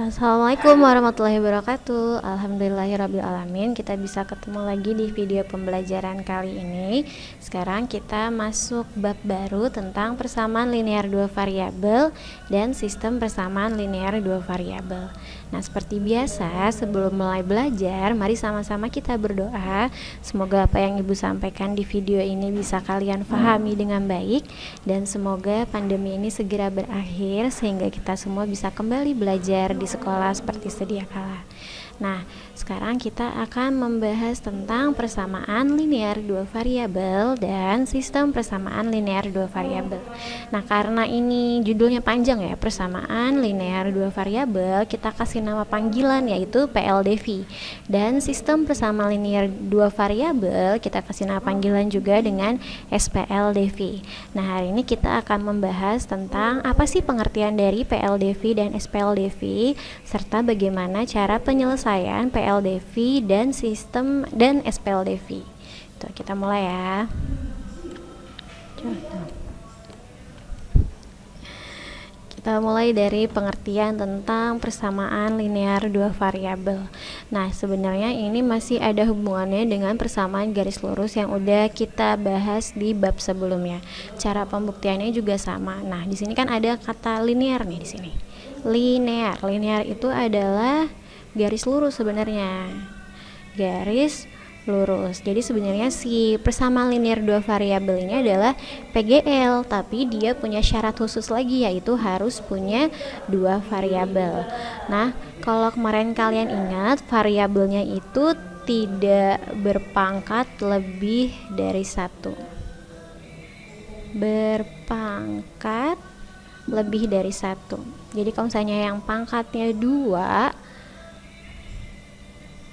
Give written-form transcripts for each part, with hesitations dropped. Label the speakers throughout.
Speaker 1: Assalamualaikum warahmatullahi wabarakatuh. Alhamdulillahirrabbilalamin. Kita bisa ketemu lagi di video pembelajaran kali ini. Sekarang kita masuk bab baru tentang persamaan linear dua variabel dan sistem persamaan linear dua variabel. Nah, seperti biasa, sebelum mulai belajar, mari sama-sama kita berdoa. Semoga apa yang Ibu sampaikan di video ini bisa kalian pahami dengan baik, dan semoga pandemi ini segera berakhir sehingga kita semua bisa kembali belajar di sekolah seperti sedia kala. Nah, sekarang kita akan membahas tentang persamaan linear dua variabel dan sistem persamaan linear dua variabel. Nah, karena ini judulnya panjang ya, persamaan linear dua variabel, kita kasih nama panggilan yaitu PLDV. Dan sistem persamaan linear dua variabel kita kasih nama panggilan juga dengan SPLDV. Nah, hari ini kita akan membahas tentang apa sih pengertian dari PLDV dan SPLDV, serta bagaimana cara penyelesaian PLDV dan sistem dan SPLDV. Tuh, kita mulai ya. Kita mulai dari pengertian tentang persamaan linear dua variabel. Nah, sebenarnya ini masih ada hubungannya dengan persamaan garis lurus yang udah kita bahas di bab sebelumnya. Cara pembuktiannya juga sama. Nah, di sini kan ada kata linear nih di sini. Linear itu adalah garis lurus sebenarnya. Garis lurus. Jadi sebenarnya si persamaan linear dua variabel ini adalah PGL, tapi dia punya syarat khusus lagi, yaitu harus punya dua variabel. Nah, kalau kemarin kalian ingat, variabelnya itu tidak berpangkat lebih dari satu. Berpangkat lebih dari satu. Jadi kalau misalnya yang pangkatnya 2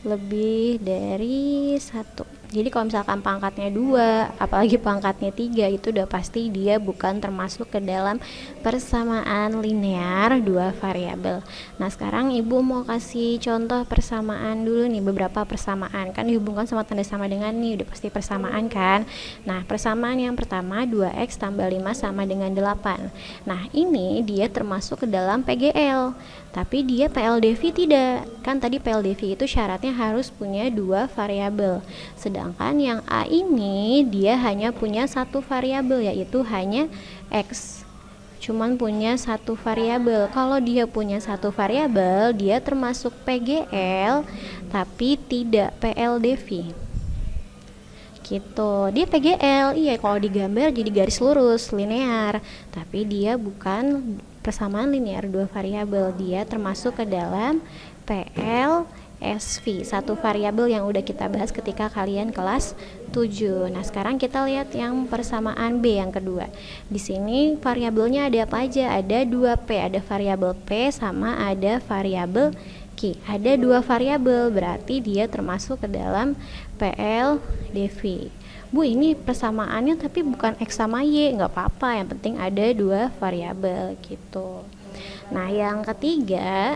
Speaker 1: lebih dari 1. Jadi kalau misalkan pangkatnya 2, apalagi pangkatnya 3, itu udah pasti dia bukan termasuk ke dalam persamaan linear dua variabel. Nah, sekarang Ibu mau kasih contoh persamaan dulu nih, beberapa persamaan. Kan dihubungkan sama tanda sama dengan nih, udah pasti persamaan kan. Nah, persamaan yang pertama 2x tambah 5 sama dengan 8. Nah, ini dia termasuk ke dalam PGL, tapi dia PLDV tidak. Kan tadi PLDV itu syaratnya harus punya dua variabel. Sedangkan yang A ini dia hanya punya satu variabel, yaitu hanya X. Cuman punya satu variabel. Kalau dia punya satu variabel, dia termasuk PGL tapi tidak PLDV. Gitu. Dia PGL, iya, kalau digambar jadi garis lurus linear, tapi dia bukan persamaan linear dua variabel. Dia termasuk ke dalam PLSV, satu variabel yang udah kita bahas ketika kalian kelas 7. Nah, sekarang kita lihat yang persamaan B yang kedua. Di sini variabelnya ada apa aja? Ada 2P, ada variabel P sama ada variabel Q. Ada dua variabel, berarti dia termasuk ke dalam PLDV. Bu, ini persamaannya tapi bukan X sama Y, nggak apa-apa, yang penting ada dua variabel gitu. Nah, yang ketiga,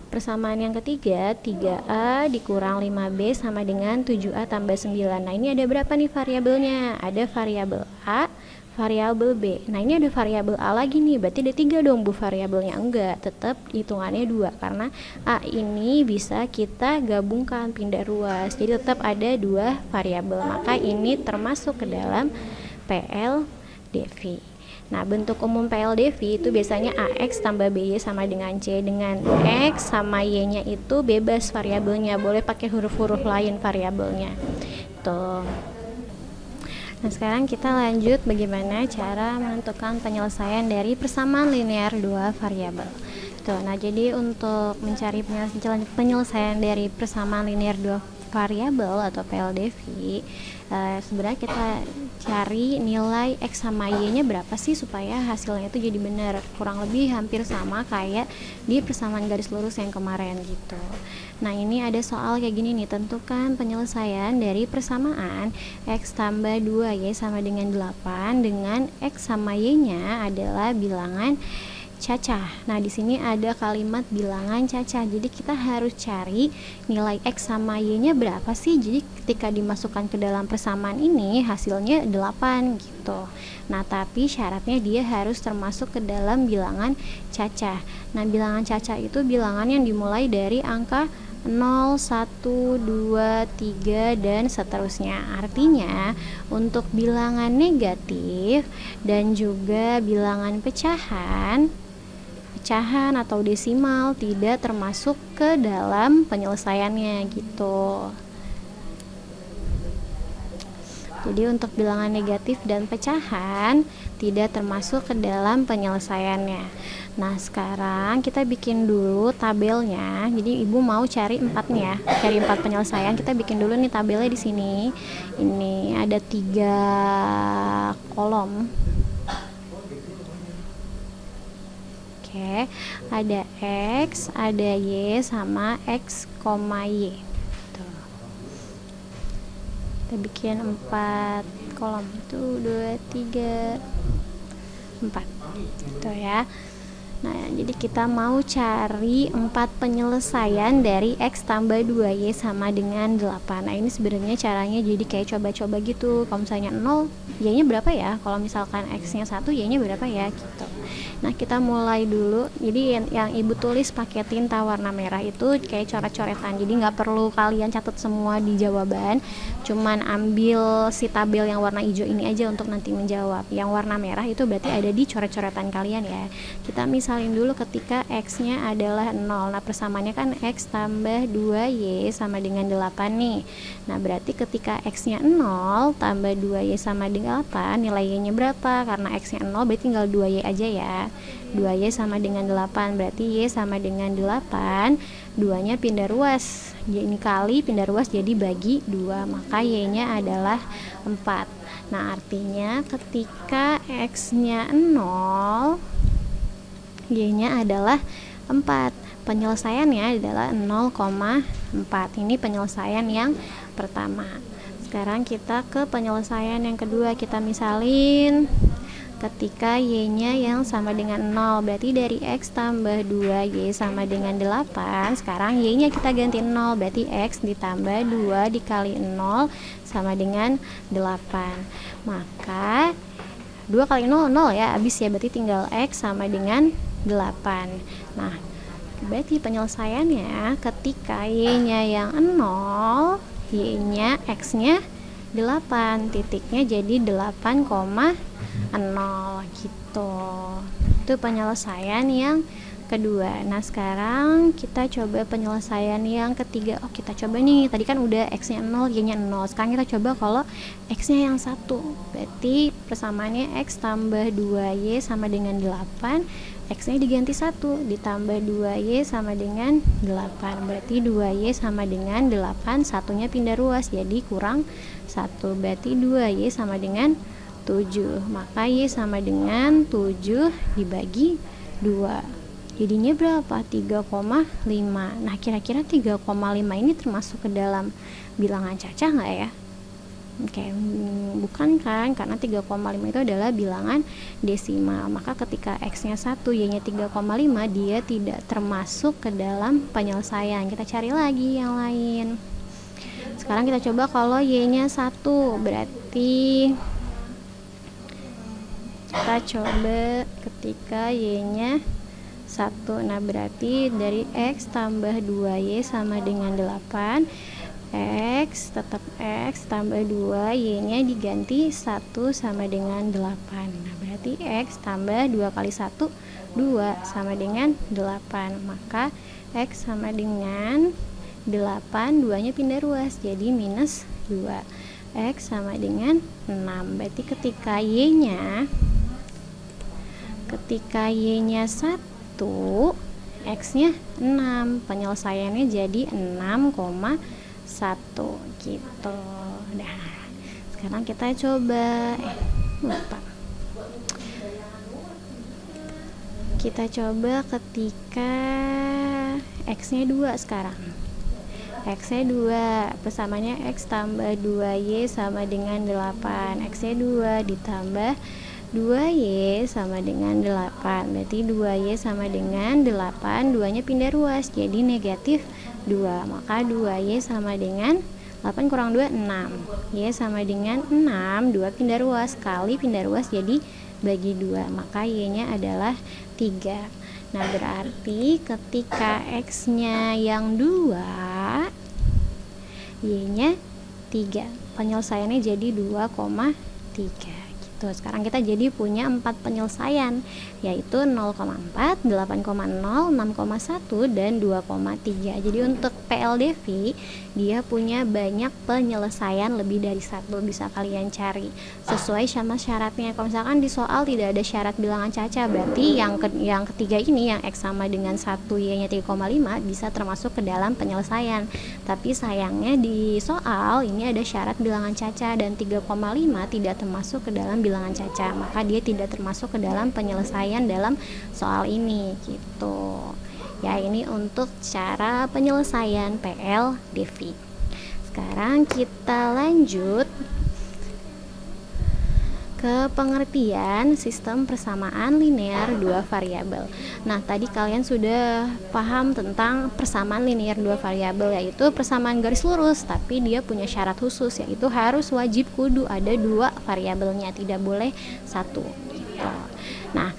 Speaker 1: persamaan yang ketiga, 3A dikurang 5B sama dengan 7A tambah 9. Nah, ini ada berapa nih variabelnya? Ada variabel A, variabel B. Nah, ini ada variabel A lagi nih, berarti ada 3 dong Bu variabelnya. Enggak, tetap hitungannya 2, karena A ini bisa kita gabungkan, pindah ruas. Jadi tetap ada 2 variabel, maka ini termasuk ke dalam PLDV. Nah, bentuk umum PLDV itu biasanya AX tambah BY sama dengan C. Dengan X sama Y-nya itu bebas variabelnya, boleh pakai huruf-huruf lain variabelnya. Tuh. Nah, sekarang kita lanjut bagaimana cara menentukan penyelesaian dari persamaan linear dua variabel. Tuh, nah jadi untuk mencari penyelesaian dari persamaan linear dua variabel atau PLDV, sebenarnya kita cari nilai X sama Y-nya berapa sih supaya hasilnya itu jadi benar, kurang lebih hampir sama kayak di persamaan garis lurus yang kemarin gitu. Nah, ini ada soal kayak gini nih, tentukan penyelesaian dari persamaan X tambah 2Y sama dengan 8 dengan X sama Y-nya adalah bilangan cacah. Nah, di sini ada kalimat bilangan cacah. Jadi kita harus cari nilai X sama Y-nya berapa sih. Jadi ketika dimasukkan ke dalam persamaan ini hasilnya 8 gitu. Nah, tapi syaratnya dia harus termasuk ke dalam bilangan cacah. Nah, bilangan cacah itu bilangan yang dimulai dari angka 0, 1, 2, 3 dan seterusnya. Artinya untuk bilangan negatif dan juga bilangan pecahan atau desimal tidak termasuk ke dalam penyelesaiannya gitu. Jadi untuk bilangan negatif dan pecahan tidak termasuk ke dalam penyelesaiannya. Nah, sekarang kita bikin dulu tabelnya. Jadi ibu mau cari 4 nih ya, cari 4 penyelesaian. Kita bikin dulu nih tabelnya di sini. Ini ada 3 kolom. Oke, ada X, ada Y, sama X, Y. Kita bikin 4 kolom, 1, 2, 3, 4 gitu ya. Nah, jadi kita mau cari 4 penyelesaian dari X tambah 2Y sama dengan 8. Nah, ini sebenarnya caranya jadi kayak coba-coba gitu. Kalau misalnya 0, Y-nya berapa ya? Kalau misalkan X-nya 1, Y-nya berapa ya? Gitu. Nah, kita mulai dulu. Jadi yang ibu tulis pakai tinta warna merah itu kayak coret-coretan. Jadi nggak perlu kalian catat semua di jawaban. Cuman ambil si tabel yang warna hijau ini aja untuk nanti menjawab. Yang warna merah itu berarti ada di coret-coretan kalian ya. Kita misalin dulu ketika X-nya adalah 0. Nah, persamaannya kan X tambah 2Y sama dengan 8 nih. Nah, berarti ketika X-nya 0 tambah 2Y sama dengan 8, nilai Y-nya berapa? Karena X-nya 0 berarti tinggal 2Y aja ya. 2Y sama dengan 8, berarti Y sama dengan 8. 2-nya pindah ruas. Ini kali pindah ruas jadi bagi 2, maka Y-nya adalah 4. Nah, artinya ketika X-nya 0, Y-nya adalah 4. Penyelesaiannya adalah 0,4. Ini penyelesaian yang pertama. Sekarang kita ke penyelesaian yang kedua. Kita misalin ketika Y-nya yang sama dengan 0, berarti dari X tambah 2Y sama dengan 8. Sekarang Y-nya kita ganti 0, berarti X ditambah 2 dikali 0 sama dengan 8. Maka 2 kali 0, 0 ya, habis ya, berarti tinggal X sama dengan 8. Nah, berarti penyelesaiannya ketika Y-nya yang 0, Y-nya X-nya 8, titiknya jadi 8,0 gitu. Itu penyelesaian yang kedua. Nah, sekarang kita coba penyelesaian yang ketiga. Oh, kita coba nih, tadi kan udah X-nya 0, Y-nya 0. Sekarang kita coba kalau X-nya yang 1. Berarti persamaannya X tambah 2Y sama dengan 8. X-nya diganti 1, ditambah 2Y sama dengan 8. Berarti 2Y sama dengan 8, satunya pindah ruas, jadi kurang 1. Berarti 2Y sama dengan 7. Maka Y sama dengan 7 dibagi 2. Jadinya berapa? 3,5. Nah, kira-kira 3,5 ini termasuk ke dalam bilangan cacah nggak ya? Oke, bukan kan, karena 3,5 itu adalah bilangan desimal. Maka ketika X-nya 1, Y-nya 3,5, dia tidak termasuk ke dalam penyelesaian. Kita cari lagi yang lain. Sekarang kita coba kalau Y-nya 1, berarti kita coba ketika Y-nya 1. Nah, berarti dari X tambah 2Y sama dengan 8. X tetap X tambah 2, Y-nya diganti 1 sama dengan 8. Nah, berarti X tambah 2 kali 1, 2 sama dengan 8. Maka X sama dengan 8, 2-nya pindah ruas, jadi minus 2. X sama dengan 6. Berarti ketika Y-nya 1, X-nya 6. Penyelesaiannya jadi 6,1 gitu. Nah, sekarang kita coba lupa. Kita coba ketika X-nya 2 sekarang. X-nya 2, persamaannya X tambah 2Y sama dengan 8. X-nya 2 ditambah 2Y sama dengan 8, berarti 2Y sama dengan 8, 2-nya pindah ruas jadi negatif 2, maka 2Y sama dengan 8 kurang 2, 6. Y sama dengan 6, 2 pindah ruas, kali pindah ruas jadi bagi 2, maka Y-nya adalah 3. Nah, berarti ketika X-nya yang 2, Y-nya 3. Penyelesaiannya jadi 2,3. Tuh, sekarang kita jadi punya 4 penyelesaian, yaitu 0,4, 8,0, 6,1, dan 2,3. Jadi untuk PLDV dia punya banyak penyelesaian lebih dari satu, bisa kalian cari sesuai sama syaratnya. Kalau misalkan di soal tidak ada syarat bilangan caca, berarti yang ketiga ini, yang X sama dengan 1, Y-nya 3,5 bisa termasuk ke dalam penyelesaian. Tapi sayangnya di soal ini ada syarat bilangan caca dan 3,5 tidak termasuk ke dalam bilangan caca, maka dia tidak termasuk ke dalam penyelesaian dalam soal ini gitu. Ya, ini untuk cara penyelesaian PLDV. Sekarang kita lanjut ke pengertian sistem persamaan linear dua variabel. Nah, tadi kalian sudah paham tentang persamaan linear dua variabel, yaitu persamaan garis lurus, tapi dia punya syarat khusus, yaitu harus wajib kudu ada 2 variabelnya, tidak boleh 1 gitu. Nah,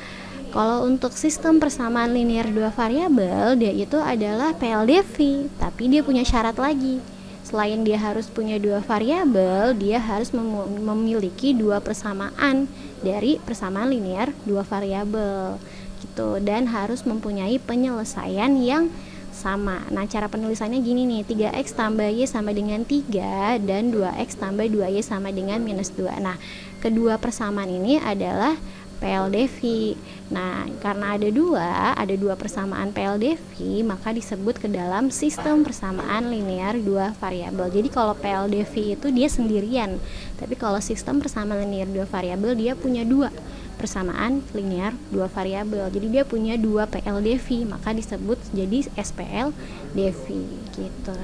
Speaker 1: kalau untuk sistem persamaan linear dua variabel, dia itu adalah PLDV, tapi dia punya syarat lagi. Selain dia harus punya 2 variabel, dia harus memiliki 2 persamaan dari persamaan linear 2 variabel gitu, dan harus mempunyai penyelesaian yang sama. Nah, cara penulisannya gini nih, 3x tambah y sama dengan 3 dan 2x tambah 2y sama dengan minus 2. Nah, kedua persamaan ini adalah PLDV. Nah, karena ada dua persamaan PLDV, maka disebut ke dalam sistem persamaan linear dua variabel. Jadi kalau PLDV itu dia sendirian, tapi kalau sistem persamaan linear dua variabel dia punya 2 persamaan linear dua variabel. Jadi dia punya 2 PLDV, maka disebut jadi SPLDV gitu.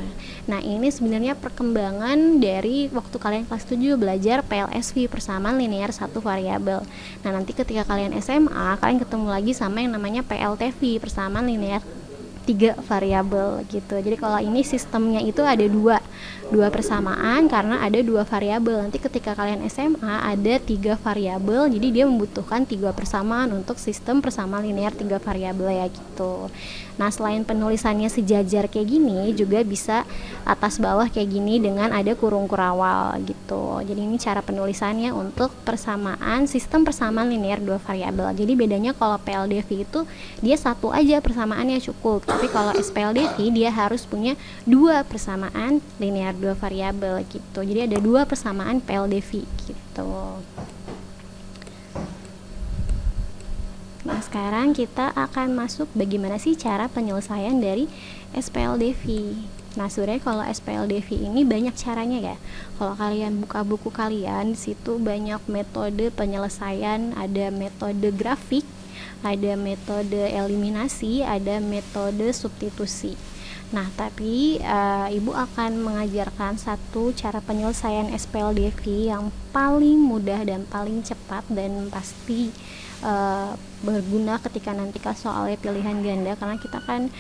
Speaker 1: Nah, ini sebenarnya perkembangan dari waktu kalian kelas 7 belajar PLSV, persamaan linear satu variabel. Nah, nanti ketika kalian SMA, kalian ketemu lagi sama yang namanya PLTV, persamaan linear 3 variabel gitu. Jadi kalau ini sistemnya itu ada dua persamaan karena ada 2 variabel. Nanti ketika kalian SMA ada 3 variabel, jadi dia membutuhkan 3 persamaan untuk sistem persamaan linear 3 variabel ya gitu. Nah, selain penulisannya sejajar kayak gini, juga bisa atas bawah kayak gini dengan ada kurung kurawal gitu. Jadi ini cara penulisannya untuk persamaan sistem persamaan linear 2 variabel. Jadi bedanya kalau PLDV itu dia satu aja persamaannya cukup. Tapi kalau SPLDV dia harus punya 2 persamaan linear 2 variabel gitu. Jadi ada 2 persamaan PLDV gitu. Nah, sekarang kita akan masuk bagaimana sih cara penyelesaian dari SPLDV. Nah, sebenarnya kalau SPLDV ini banyak caranya ya. Kalau kalian buka buku kalian, di situ banyak metode penyelesaian, ada metode grafik, ada metode eliminasi, ada metode substitusi. Nah, tapi Ibu akan mengajarkan satu cara penyelesaian SPLDV yang paling mudah dan paling cepat dan pasti berguna ketika nanti soalnya pilihan ganda, karena kita kan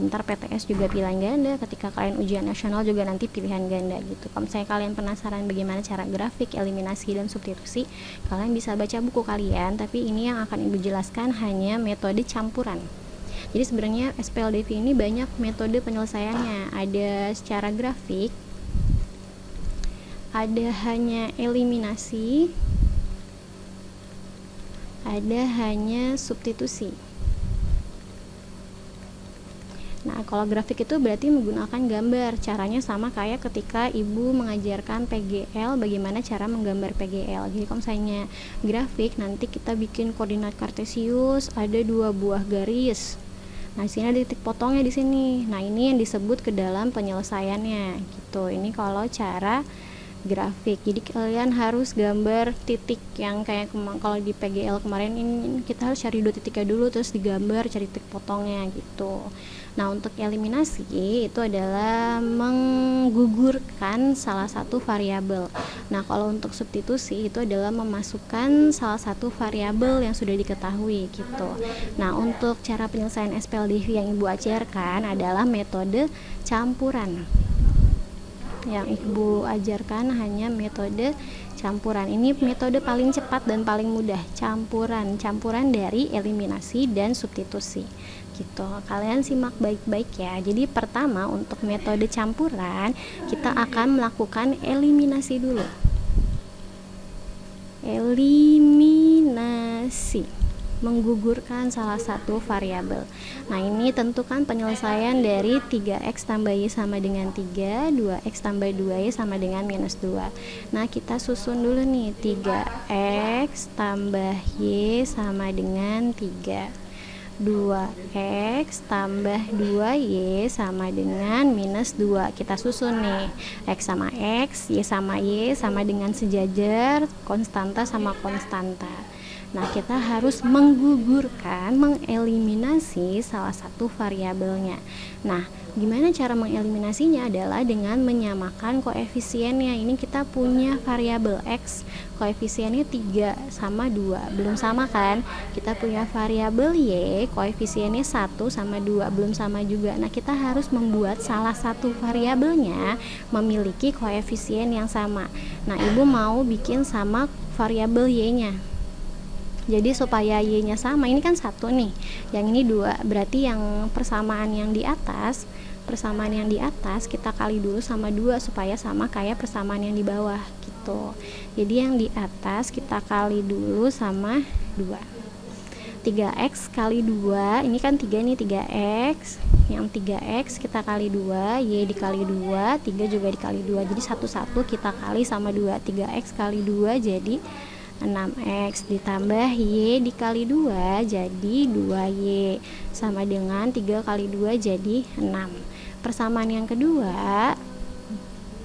Speaker 1: ntar PTS juga pilihan ganda, ketika kalian ujian nasional juga nanti pilihan ganda gitu. Kalau misalnya kalian penasaran bagaimana cara grafik, eliminasi, dan substitusi, kalian bisa baca buku kalian, tapi ini yang akan Ibu jelaskan hanya metode campuran. Jadi sebenarnya SPLDV ini banyak metode penyelesaiannya, ada secara grafik, ada hanya eliminasi, ada hanya substitusi. Nah, kalau grafik itu berarti menggunakan gambar. Caranya sama kayak ketika Ibu mengajarkan PGL, bagaimana cara menggambar PGL. Jadi kalau misalnya grafik, nanti kita bikin koordinat kartesius, ada 2 buah garis. Nah, di sini ada titik potongnya di sini. Nah, ini yang disebut ke dalam penyelesaiannya gitu. Ini kalau cara grafik. Jadi kalian harus gambar titik yang kayak kalau di PGL kemarin ini kita harus cari 2 titiknya dulu, terus digambar cari titik potongnya gitu. Nah, untuk eliminasi itu adalah menggugurkan salah satu variabel. Nah, kalau untuk substitusi itu adalah memasukkan salah satu variabel yang sudah diketahui gitu. Nah, untuk cara penyelesaian SPLDV yang Ibu ajarkan adalah metode campuran. Yang Ibu ajarkan hanya metode campuran. Ini metode paling cepat dan paling mudah, campuran dari eliminasi dan substitusi gitu. Kalian simak baik-baik ya. Jadi pertama untuk metode campuran kita akan melakukan eliminasi dulu. Eliminasi, menggugurkan salah satu variabel. Nah, ini tentukan penyelesaian dari 3x tambah y sama dengan 3, 2x tambah 2y sama dengan minus 2. Nah, kita susun dulu nih, 3x tambah y sama dengan 3, 2x tambah 2y sama dengan minus 2. Kita susun nih, x sama x, y sama dengan sejajar, konstanta sama konstanta. Nah, kita harus menggugurkan, mengeliminasi salah satu variabelnya. Nah, gimana cara mengeliminasinya adalah dengan menyamakan koefisiennya. Ini kita punya variabel x, koefisiennya 3 sama 2. Belum sama kan? Kita punya variabel y, koefisiennya 1 sama 2. Belum sama juga. Nah, kita harus membuat salah satu variabelnya memiliki koefisien yang sama. Nah, Ibu mau bikin sama variabel y-nya. Jadi supaya y-nya sama, ini kan 1 nih, yang ini 2, berarti yang persamaan yang di atas kita kali dulu sama 2 supaya sama kayak persamaan yang di bawah gitu. Jadi yang di atas kita kali dulu sama 2. 3x kali 2, ini kan 3 nih, 3x, yang 3x kita kali 2, y dikali 2, 3 juga dikali 2, jadi 1 kita kali sama 2, 3x kali 2 jadi 6x ditambah y dikali 2 jadi 2y sama dengan 3 kali 2 jadi 6. Persamaan yang kedua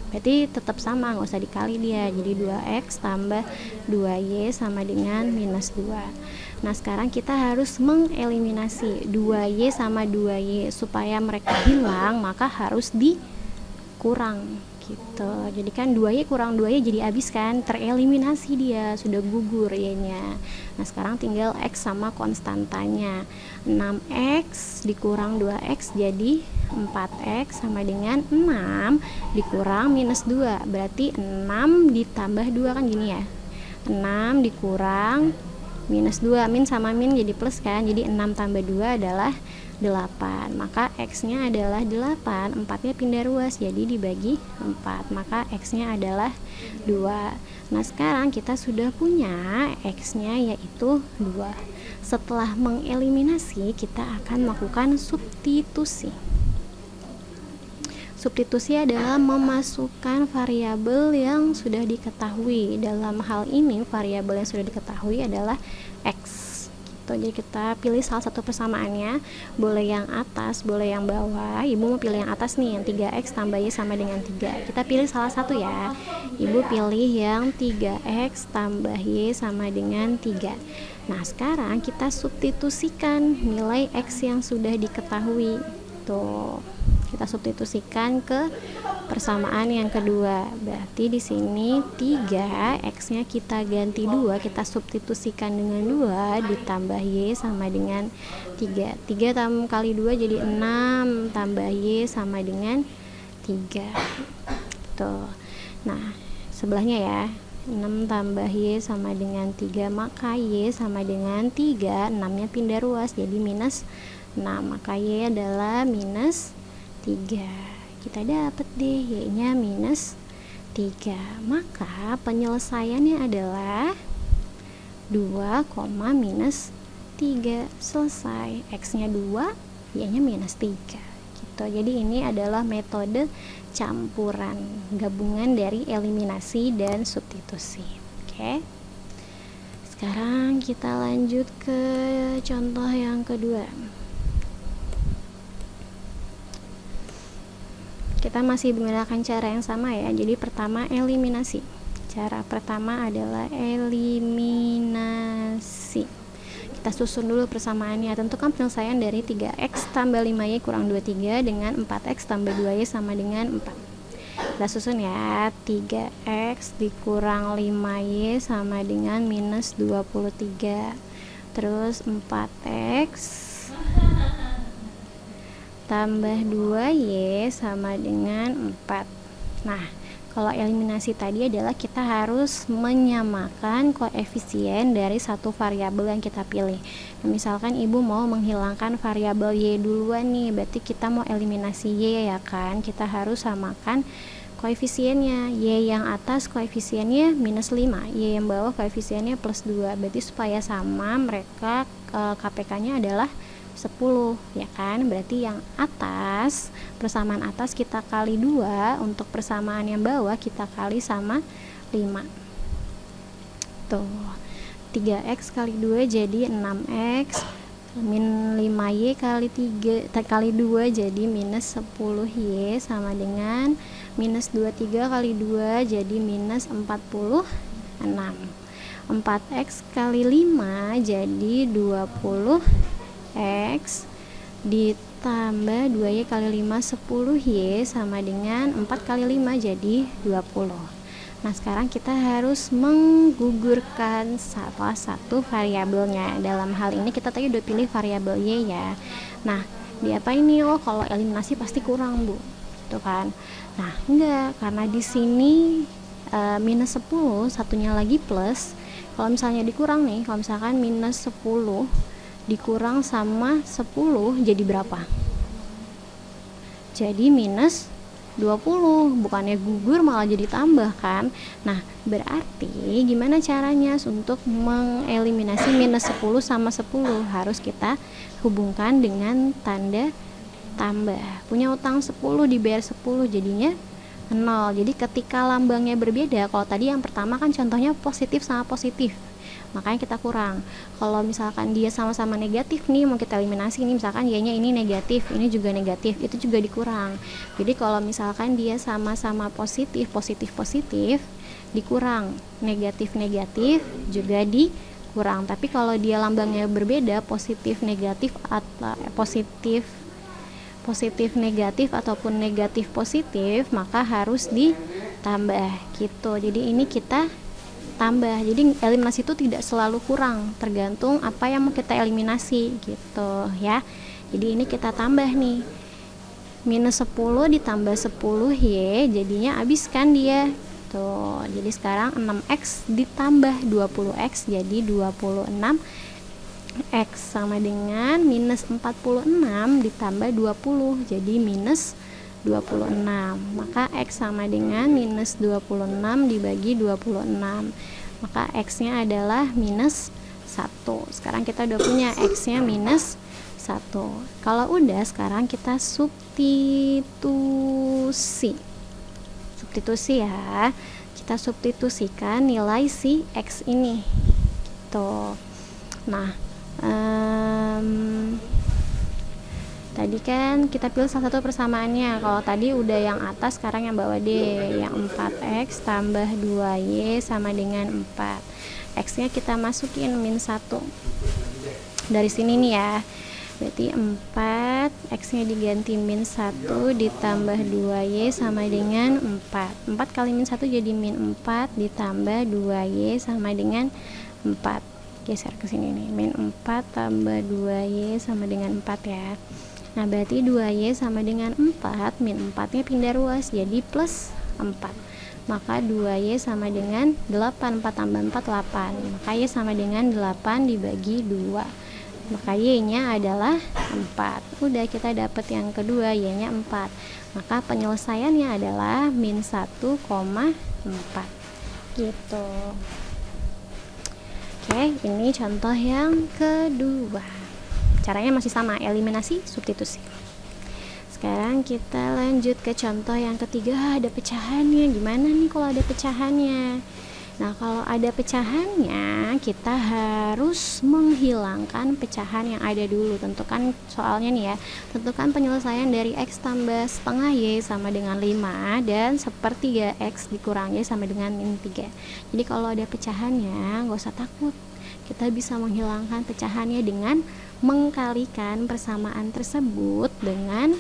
Speaker 1: berarti tetap sama, nggak usah dikali dia, jadi 2x tambah 2y sama dengan minus 2. Nah, sekarang kita harus mengeliminasi 2y sama 2y supaya mereka hilang, maka harus dikurang gitu. Jadi kan 2y kurang 2y jadi habis kan, tereliminasi dia, sudah gugur y-nya. Nah, sekarang tinggal x sama konstantanya. 6x dikurang 2x jadi 4x sama dengan 6 dikurang minus 2. Berarti 6 ditambah 2 kan gini ya. 6 dikurang minus 2, min sama min jadi plus kan, jadi 6 tambah 2 adalah 8, maka x nya adalah 8, 4 nya pindah ruas jadi dibagi 4, maka x nya adalah 2. Nah, sekarang kita sudah punya x nya yaitu 2. Setelah mengeliminasi kita akan melakukan substitusi. Substitusi adalah memasukkan variabel yang sudah diketahui. Dalam hal ini variabel yang sudah diketahui adalah x. Jadi kita pilih salah satu persamaannya, boleh yang atas, boleh yang bawah. Ibu mau pilih yang atas nih, yang 3x tambah y sama dengan 3. Kita pilih salah satu ya. Ibu pilih yang 3x tambah y sama dengan 3. Nah, sekarang kita substitusikan nilai x yang sudah diketahui. Tuh, kita substitusikan ke persamaan yang kedua. Berarti di sini 3, x-nya kita ganti 2, kita substitusikan dengan 2 ditambah y sama dengan 3. 3 kali 2 jadi 6 tambah y sama dengan 3. Tuh. Nah, sebelahnya ya. 6 tambah y sama dengan 3, maka y sama dengan 3, 6-nya pindah ruas jadi minus 6, maka y adalah minus 3. Kita dapat deh y-nya minus 3. Maka penyelesaiannya adalah 2, minus 3. Selesai. X-nya 2, y-nya minus 3. Gitu. Jadi ini adalah metode campuran, gabungan dari eliminasi dan substitusi. Oke. Sekarang kita lanjut ke contoh yang kedua. kita masih menggunakan cara yang sama ya. Jadi pertama eliminasi. Cara pertama adalah eliminasi. Kita susun dulu persamaannya. Tentukan penyelesaian dari 3x tambah 5y kurang 23 dengan 4x tambah 2y sama dengan 4. Kita susun ya. 3x dikurang 5y sama dengan minus 23. Terus 4x tambah 2y sama dengan 4. Nah, kalau eliminasi tadi adalah kita harus menyamakan koefisien dari satu variabel yang kita pilih. Nah, misalkan ibu mau menghilangkan variabel y duluan nih, berarti kita mau eliminasi y ya kan. Kita harus samakan koefisiennya. Y yang atas koefisiennya minus 5, y yang bawah koefisiennya plus 2. Berarti supaya sama mereka KPK-nya adalah 10 ya kan. Berarti yang atas, persamaan atas kita kali 2, untuk persamaan yang bawah kita kali sama 5. Tuh, 3x kali 2 jadi 6x, min 5y kali 3 kali 2 jadi minus 10y sama dengan minus 23 kali 2 jadi minus 46. 4x kali 5 jadi 20 x ditambah 2y kali 5 10y sama dengan 4 kali 5 jadi 20. Nah, sekarang kita harus menggugurkan salah satu variabelnya. Dalam hal ini kita tadi udah pilih variabel y ya. Nah, di apa ini? Oh, kalau eliminasi pasti kurang, Bu. Tuh kan. Nah, enggak, karena di sini minus 10, satunya lagi plus. Kalau misalnya dikurang nih, kalau misalkan minus 10 dikurang sama 10 jadi berapa? Jadi minus 20, bukannya gugur malah jadi tambah kan. Nah, berarti gimana caranya untuk mengeliminasi minus 10 sama 10? Harus kita hubungkan dengan tanda tambah. Punya utang 10 dibayar 10 jadinya 0. Jadi ketika lambangnya berbeda, kalau tadi yang pertama kan contohnya positif sama positif, makanya kita kurang. Kalau misalkan dia sama-sama negatif nih, mau kita eliminasi nih, misalkan y-nya ini negatif, ini juga negatif, itu juga dikurang. Jadi kalau misalkan dia sama-sama positif, positif dikurang, negatif juga dikurang. Tapi kalau dia lambangnya berbeda, positif negatif atau positif negatif ataupun negatif positif, maka harus ditambah gitu. Jadi ini kita tambah. Jadi eliminasi itu tidak selalu kurang, tergantung apa yang mau kita eliminasi gitu ya. Jadi ini kita tambah nih, minus 10 ditambah 10y jadinya habis kan dia tuh. Jadi sekarang 6x ditambah 20x jadi 26x sama dengan minus 46 ditambah 20 jadi minus 26. Maka x sama dengan minus 26 dibagi 26. Maka x-nya adalah minus 1. Sekarang kita udah punya x-nya minus 1. Kalau udah, sekarang kita substitusi ya. Kita substitusikan nilai si x ini gitu. Nah, tadi kan kita pilih salah satu persamaannya. Kalau tadi udah yang atas, sekarang yang bawah deh. Yang 4x tambah 2y sama dengan 4. X-nya kita masukin min 1. Dari sini nih ya. Berarti 4, X-nya diganti min 1 ditambah 2y sama dengan 4. 4 kali min 1 jadi min 4 ditambah 2y sama dengan 4. Geser ke sini nih. Min 4 tambah 2y sama dengan 4 ya. Nah, berarti 2y sama dengan 4, min 4-nya pindah ruas jadi plus 4. Maka 2y sama dengan 8, 4 tambah 4, 8. Maka y sama dengan 8 dibagi 2. Maka y-nya adalah 4. Udah, kita dapat yang kedua, y-nya 4. Maka penyelesaiannya adalah min 1,4. Gitu. Oke, ini contoh yang kedua. Caranya masih sama, eliminasi, substitusi. Sekarang kita lanjut ke contoh yang ketiga. Ada pecahannya. Gimana nih kalau ada pecahannya? Nah, kalau ada pecahannya, kita harus menghilangkan pecahan yang ada dulu. Tentukan soalnya nih ya, tentukan penyelesaian dari X tambah setengah Y sama dengan 5 dan sepertiga X dikurang Y sama dengan min 3. Jadi kalau ada pecahannya, nggak usah takut. Kita bisa menghilangkan pecahannya dengan mengkalikan persamaan tersebut dengan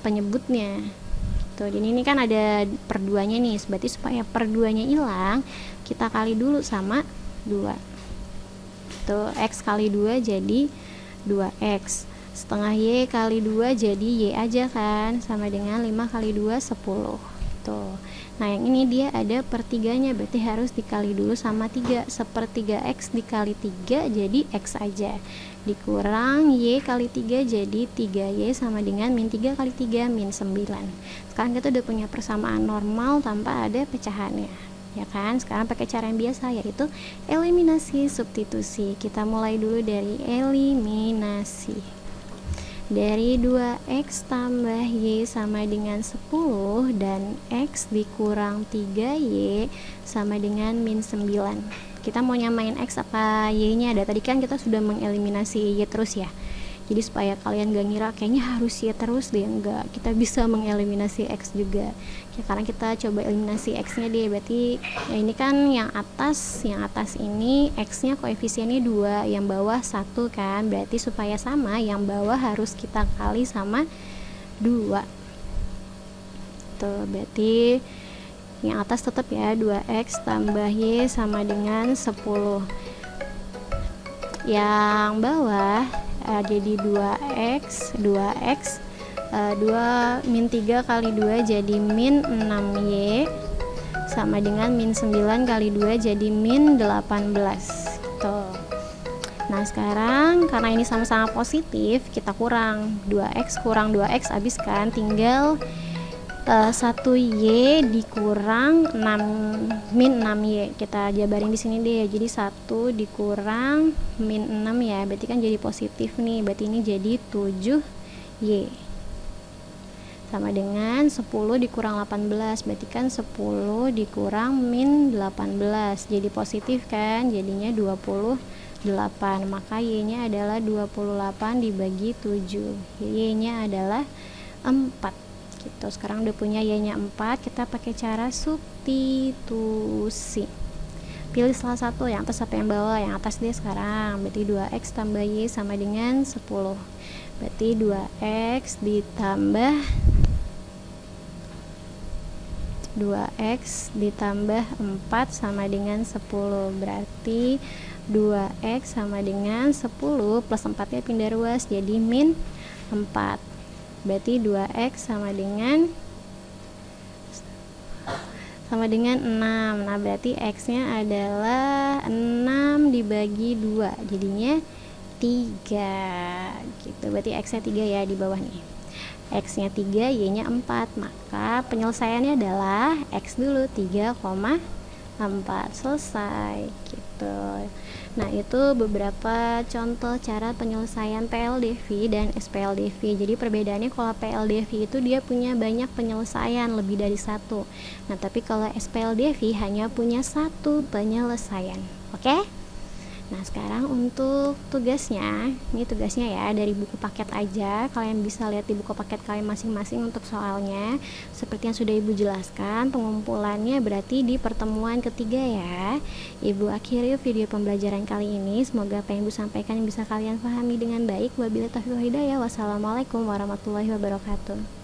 Speaker 1: penyebutnya. Tuh, ini kan ada perduanya nih, berarti supaya perduanya hilang, kita kali dulu sama 2. Tuh, X kali 2 jadi 2X. Setengah Y kali 2 jadi Y aja kan, sama dengan 5 kali 2, 10. Tuh. Nah, yang ini dia ada pertiganya, berarti harus dikali dulu sama 3. Sepertiga X dikali 3 jadi X aja. Dikurang Y kali 3 jadi 3Y sama dengan min 3 kali 3 min 9. Sekarang kita udah punya persamaan normal tanpa ada pecahannya, ya kan? Sekarang pakai cara yang biasa, yaitu eliminasi substitusi. Kita mulai dulu dari eliminasi. Dari 2X tambah Y sama dengan 10 dan X dikurang 3Y sama dengan min 9. Kita mau nyamain X apa Y-nya ada. Tadi kan kita sudah mengeliminasi Y terus ya. Jadi supaya kalian gak ngira kayaknya harus Y terus deh, enggak. Kita bisa mengeliminasi X juga. Sekarang kita coba eliminasi X-nya deh. Berarti ya ini kan yang atas ini X-nya koefisiennya 2, yang bawah 1 kan. Berarti supaya sama, yang bawah harus kita kali sama 2. Tuh, berarti yang atas tetap ya 2X tambah Y sama dengan 10. Yang bawah jadi 2X 2 min 3 kali 2 jadi min 6Y sama dengan min 9 kali 2 jadi min 18. Tuh. Nah, sekarang karena ini sama-sama positif, kita kurang 2X kurang 2X habis kan, tinggal 1Y dikurang 6 min 6Y. Kita jabarin di sini deh. Jadi 1 dikurang min 6 ya. Berarti kan jadi positif nih. Berarti ini jadi 7Y. Sama dengan 10 dikurang 18. Berarti kan 10 dikurang min 18. Jadi positif kan? Jadinya 28. Maka Y-nya adalah 28 dibagi 7. Y-nya adalah 4. Gitu. Sekarang udah punya Y-nya 4, kita pakai cara substitusi. Pilih salah satu, yang atas apa yang bawah? Yang atas deh sekarang. Berarti 2X tambah Y sama dengan 10. Berarti 2X ditambah 4 sama dengan 10. Berarti 2X sama dengan 10 plus 4 nya pindah ruas jadi min 4. Berarti 2X sama dengan 6. Nah, berarti X-nya adalah 6 dibagi 2. Jadinya 3. Gitu. Berarti X-nya 3 ya di bawah nih. X-nya 3, Y-nya 4. Maka penyelesaiannya adalah X dulu 3,4. Selesai. Gitu. Nah, itu beberapa contoh cara penyelesaian PLDV dan SPLDV. Jadi perbedaannya kalau PLDV itu dia punya banyak penyelesaian, lebih dari 1. Nah, tapi kalau SPLDV hanya punya 1 penyelesaian. Oke? Nah, sekarang untuk tugasnya, ini tugasnya ya dari buku paket aja. Kalian bisa lihat di buku paket kalian masing-masing untuk soalnya. Seperti yang sudah Ibu jelaskan, pengumpulannya berarti di pertemuan ketiga ya. Ibu akhiri video pembelajaran kali ini. Semoga apa yang Ibu sampaikan bisa kalian pahami dengan baik. Wabillahi taufiq wal hidayah. Wassalamualaikum warahmatullahi wabarakatuh.